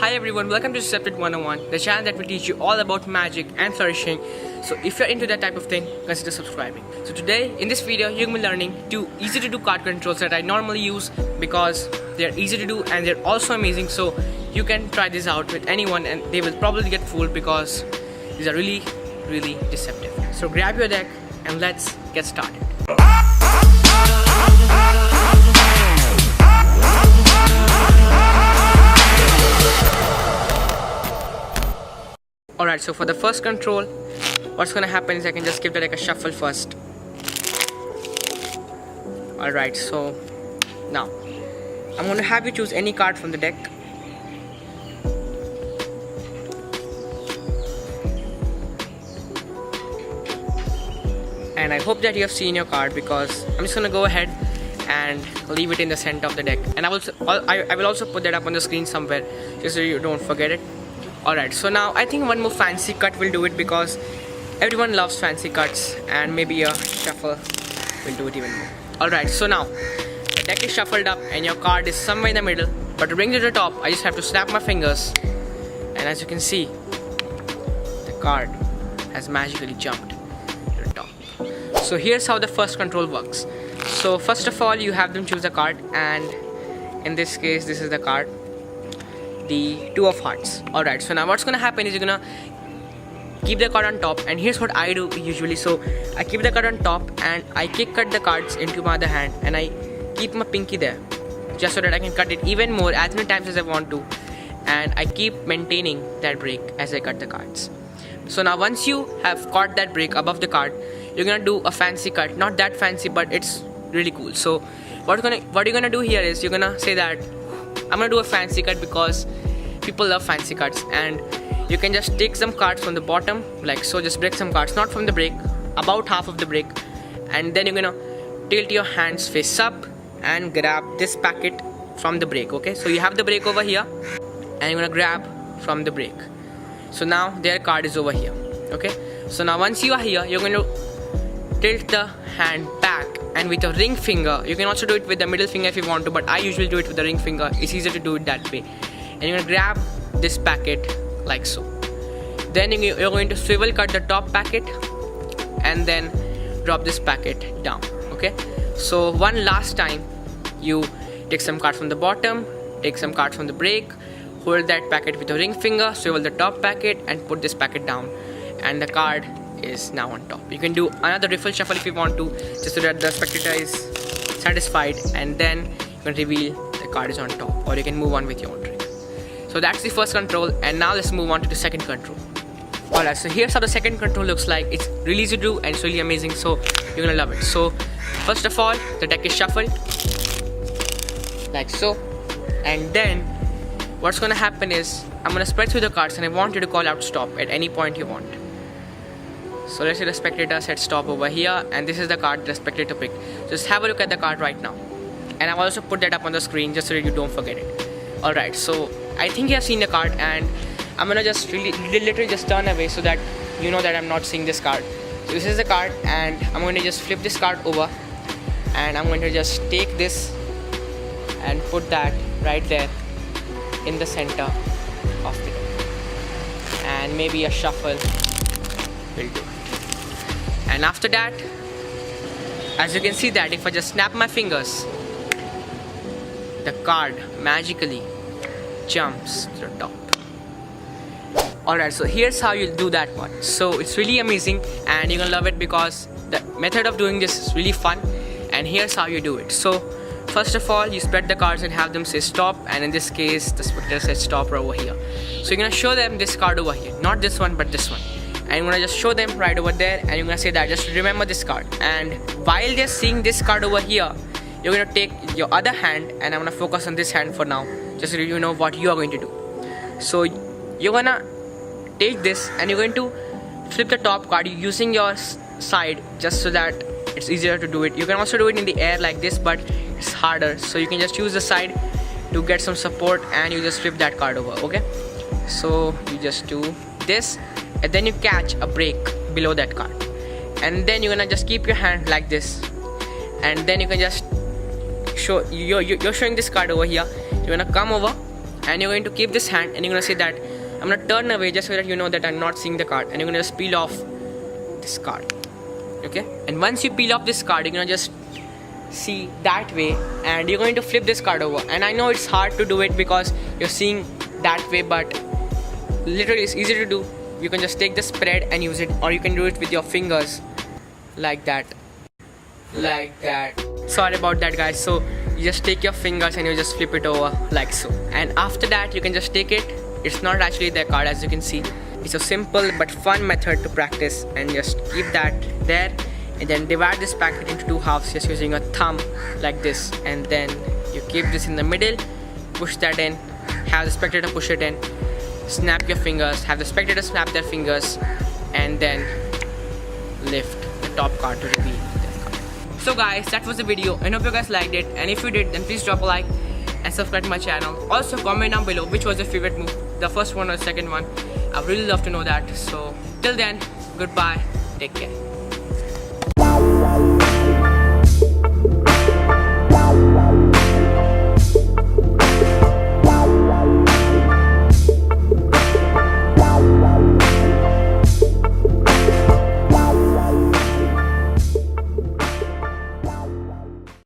Hi everyone, welcome to Scepted 101, the channel that will teach you all about magic and flourishing. So if you're into that type of thing, consider subscribing. So today, in this video, you're going to be learning 2 easy to do card controls that I normally use because they're easy to do and they're also amazing. So you can try this out with anyone and they will probably get fooled because these are really deceptive. So grab your deck and let's get started. Alright, so for the first control, what's gonna happen is I can just give the deck a shuffle first. Alright, so now I'm gonna have you choose any card from the deck. And I hope that you have seen your card because I'm just gonna go ahead and leave it in the center of the deck. And I will also put that up on the screen somewhere just so you don't forget it. Alright, so now I think one more fancy cut will do it because everyone loves fancy cuts and maybe a shuffle will do it even more. Alright, so now the deck is shuffled up and your card is somewhere in the middle, but to bring it to the top I just have to snap my fingers and as you can see the card has magically jumped to the top. So here's how the first control works. So first of all you have them choose a card and in this case this is the card, the 2 of hearts. Alright, so now what's gonna happen is you're gonna keep the card on top and here's what I do usually. So I keep the card on top and I kick cut the cards into my other hand and I keep my pinky there just so that I can cut it even more as many times as I want to, and I keep maintaining that break as I cut the cards. So now once you have caught that break above the card, you're gonna do a fancy cut, not that fancy but it's really cool. So what you're gonna do here is you're gonna say that I'm gonna do a fancy cut because people love fancy cuts, and you can just take some cards from the bottom like so, just break some cards, not from the break, about half of the break, and then you're gonna tilt your hands face up and grab this packet from the break. Okay, so you have the break over here and you're gonna grab from the break. So now their card is over here. Okay, so now once you are here you're going to tilt the hand back and with your ring finger, you can also do it with the middle finger if you want to, but I usually do it with the ring finger, it's easier to do it that way. And you're going to grab this packet like so. Then you're going to swivel cut the top packet and then drop this packet down. Okay, so one last time you take some cards from the bottom, take some cards from the break, hold that packet with your ring finger, swivel the top packet and put this packet down, and the card is now on top. You can do another riffle shuffle if you want to, just so that the spectator is satisfied, and then you can reveal the card is on top, or you can move on with your own trick. So that's the first control, and now let's move on to the second control. Alright, so here's how the second control looks like. It's really easy to do and it's really amazing, so you're gonna love it. So first of all the deck is shuffled like so, and then what's gonna happen is I'm gonna spread through the cards and I want you to call out stop at any point you want. So let's say the spectator said stop over here and this is the card the spectator picked. Just have a look at the card right now, and I've also put that up on the screen just so that you don't forget it. Alright, so I think you have seen the card and I'm gonna just literally just turn away so that you know that I'm not seeing this card. So this is the card and I'm going to just flip this card over and I'm going to just take this and put that right there in the center of the deck, and maybe a shuffle will do it. And after that, as you can see that if I just snap my fingers, the card magically jumps to the top. Alright, so here's how you do that one. So it's really amazing and you're gonna love it because the method of doing this is really fun, and here's how you do it. So first of all you spread the cards and have them say stop, and in this case the spectator said stop right over here. So you're gonna show them this card over here, not this one but this one, and you're gonna just show them right over there and you're gonna say that just remember this card. And while they're seeing this card over here, you're gonna take your other hand, and I'm gonna focus on this hand for now just so you know what you are going to do. So you're gonna take this and you're going to flip the top card using your side just so that it's easier to do it. You can also do it in the air like this, but it's harder, so you can just use the side to get some support and you just flip that card over. Okay, so you just do this and then you catch a break below that card, and then you're gonna just keep your hand like this, and then you can just you're showing this card over here. You're gonna come over and you're going to keep this hand and you're going to say that I'm going to turn away just so that you know that I'm not seeing the card, and you're going to just peel off this card. Okay, and once you peel off this card, you're going to just see that way and you're going to flip this card over. And I know it's hard to do it because you're seeing that way, but literally it's easy to do. You can just take the spread and use it, or you can do it with your fingers like that. Sorry about that, guys. So you just take your fingers and you just flip it over like so, and after that you can just take it. It's not actually the card, as you can see. It's a simple but fun method to practice, and just keep that there and then divide this packet into 2 halves just using a thumb like this, and then you keep this in the middle, push that in, have the spectator push it in, snap your fingers, have the spectator snap their fingers, and then lift the top card to reveal that card. So guys, that was the video. I hope you guys liked it, and if you did, then please drop a like and subscribe to my channel. Also comment down below which was your favorite move, the first one or the second one. I would really love to know that. So till then, goodbye, take care.